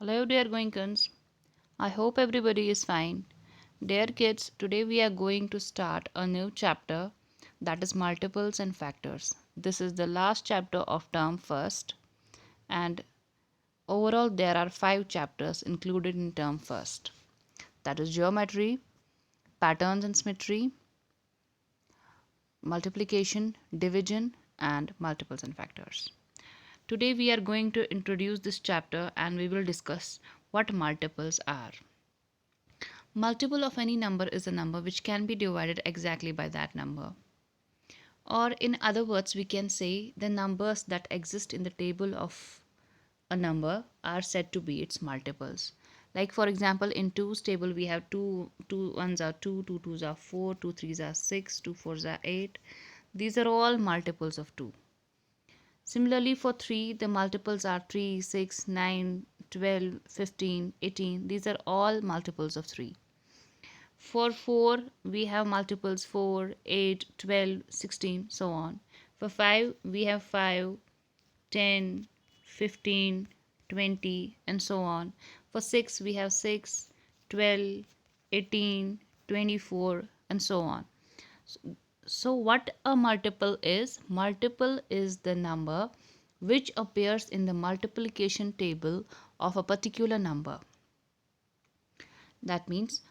Hello, dear Goinkans. I hope everybody is fine. Dear kids, today we are going to start a new chapter that is multiples and factors. This is the last chapter of term first, and overall, there are 5 chapters included in term first, that is geometry, patterns and symmetry, multiplication, division, and multiples and factors. Today, we are going to introduce this chapter and we will discuss what multiples are. Multiple of any number is a number which can be divided exactly by that number. Or, in other words, we can say the numbers that exist in the table of a number are said to be its multiples. Like, for example, in 2's table, we have 2 ones are 2, 2 twos are 4, 2 threes are 6, 2 fours are 8. These are all multiples of 2. Similarly, for 3, the multiples are 3, 6, 9, 12, 15, 18. These are all multiples of 3. For 4, we have multiples 4, 8, 12, 16, so on. For 5, we have 5, 10, 15, 20, and so on. For 6, we have 6, 12, 18, 24, and so on. So, what a multiple is? Multiple is the number which appears in the multiplication table of a particular number. That means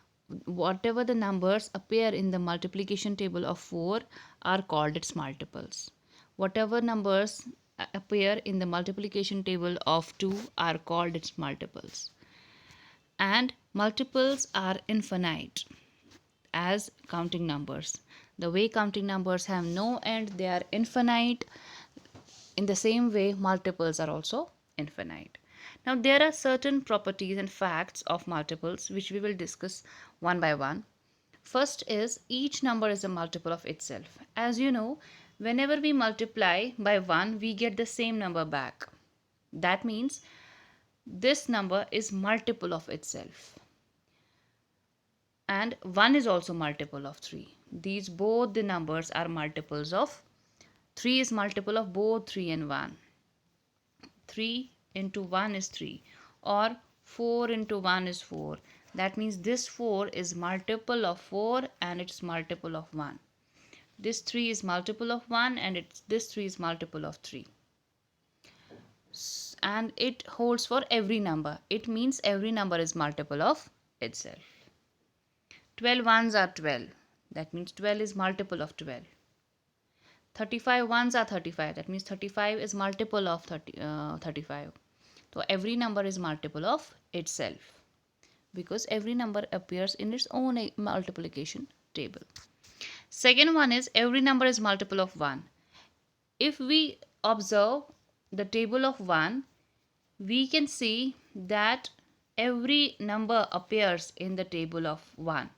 whatever the numbers appear in the multiplication table of 4 are called its multiples. Whatever numbers appear in the multiplication table of 2 are called its multiples. And multiples are infinite as counting numbers. The way counting numbers have no end, they are infinite. In the same way, multiples are also infinite. Now, there are certain properties and facts of multiples which we will discuss one by one. First is each number is a multiple of itself. As you know, whenever we multiply by 1, we get the same number back. That means this number is multiple of itself. And 1 is also multiple of 3. These both the numbers are multiples of 3 is multiple of both 3 and 1. 3 into 1 is 3, or 4 into 1 is 4. That means this 4 is multiple of 4 and it's multiple of 1. This 3 is multiple of 1 and this 3 is multiple of 3. And it holds for every number. It means every number is multiple of itself. 12 ones are 12. That means 12 is multiple of 12. 35 ones are 35. That means 35 is multiple of 35. So every number is multiple of itself because every number appears in its own multiplication table. Second one is every number is multiple of 1. If we observe the table of 1, we can see that every number appears in the table of 1.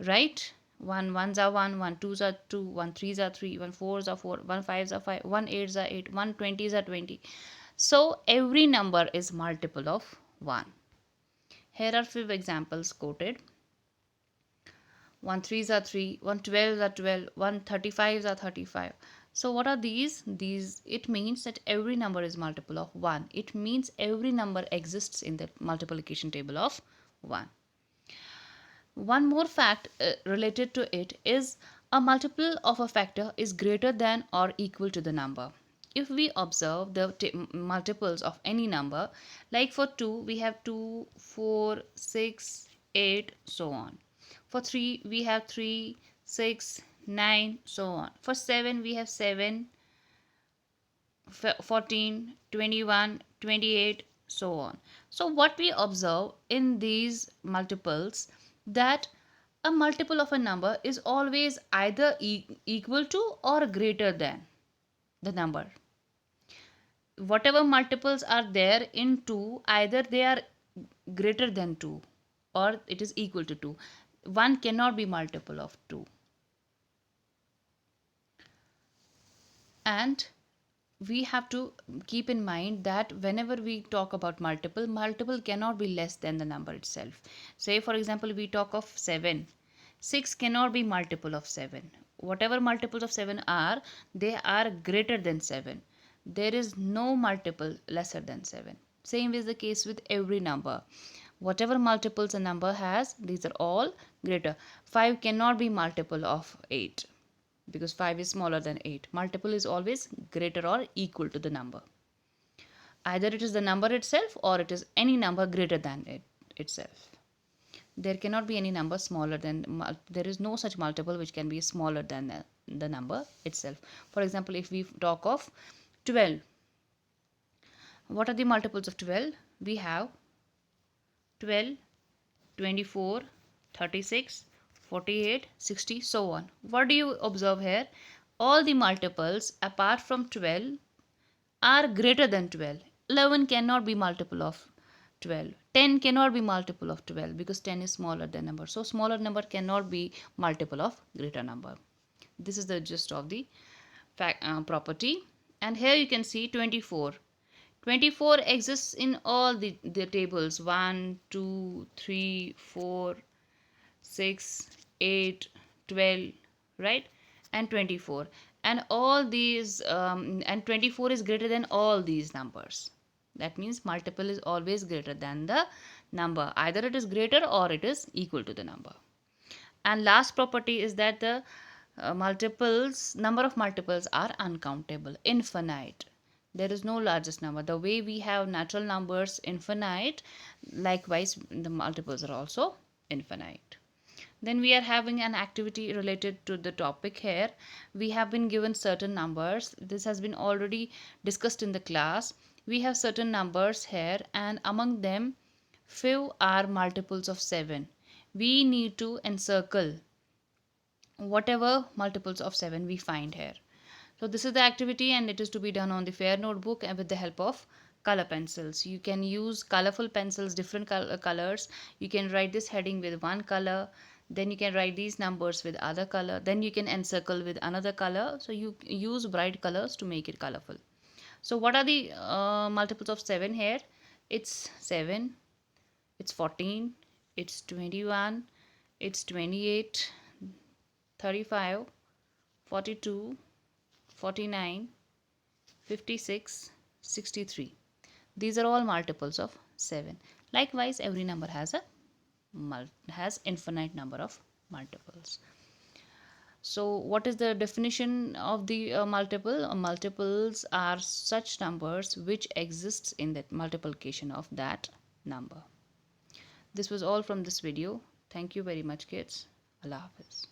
Right? 1 ones are 1, 1 twos are 2, 1 threes are 3, 1 fours are 4, 1 fives are 5, 1 eights are 8, 1 twenties are 20. So every number is multiple of 1. Here are few examples quoted. 1 threes are 3, 1 twelves are 12, 1 35s are 35. So what are these? It means that every number is multiple of 1. It means every number exists in the multiplication table of 1. One more fact related to it is a multiple of a factor is greater than or equal to the number. If we observe the multiples of any number, like for 2, we have 2, 4, 6, 8, so on. For 3, we have 3, 6, 9, so on. For 7, we have 7, 14, 21, 28, so on. So what we observe in these multiples, that a multiple of a number is always either equal to or greater than the number. Whatever multiples are there in 2, either they are greater than 2 or it is equal to 2. 1 cannot be multiple of 2. And we have to keep in mind that whenever we talk about multiple cannot be less than the number itself. Say for example, we talk of 7. 6 cannot be multiple of 7. Whatever multiples of 7 are, they are greater than 7. There is no multiple lesser than 7. Same is the case with every number. Whatever multiples a number has, these are all greater. 5 cannot be multiple of 8 because 5 is smaller than 8. Multiple is always greater or equal to the number. Either it is the number itself or it is any number greater than it itself. There cannot be any number smaller than, there is no such multiple which can be smaller than the number itself. For example, if we talk of 12, what are the multiples of 12? We have 12, 24, 36, 48, 60, so on. What do you observe here? All the multiples apart from 12 are greater than 12. 11 cannot be multiple of 12. 10 cannot be multiple of 12 because 10 is smaller than number. So smaller number cannot be multiple of greater number. This is the gist of the property. And here you can see 24. 24 exists in all the tables 1, 2, 3, 4, 6, 8, 12, right? And 24. And all these, and 24 is greater than all these numbers. That means multiple is always greater than the number. Either it is greater or it is equal to the number. And last property is that the number of multiples are uncountable, infinite. There is no largest number. The way we have natural numbers infinite, likewise the multiples are also infinite. Then we are having an activity related to the topic here. We have been given certain numbers. This has been already discussed in the class. We have certain numbers here, and among them few are multiples of 7. We need to encircle whatever multiples of 7 we find here. So this is the activity, and it is to be done on the fair notebook and with the help of color pencils. You can use colorful pencils, different colors. You can write this heading with one color, then you can write these numbers with other color, then you can encircle with another color. So you use bright colors to make it colorful. So what are the multiples of 7 here? It's 7, it's 14, it's 21, it's 28, 35, 42, 49, 56, 63. These are all multiples of 7. Likewise, every number has infinite number of multiples. So what is the definition of the multiple? Multiples are such numbers which exists in the multiplication of that number. This was all from this video. Thank you very much, kids. Allah Hafiz.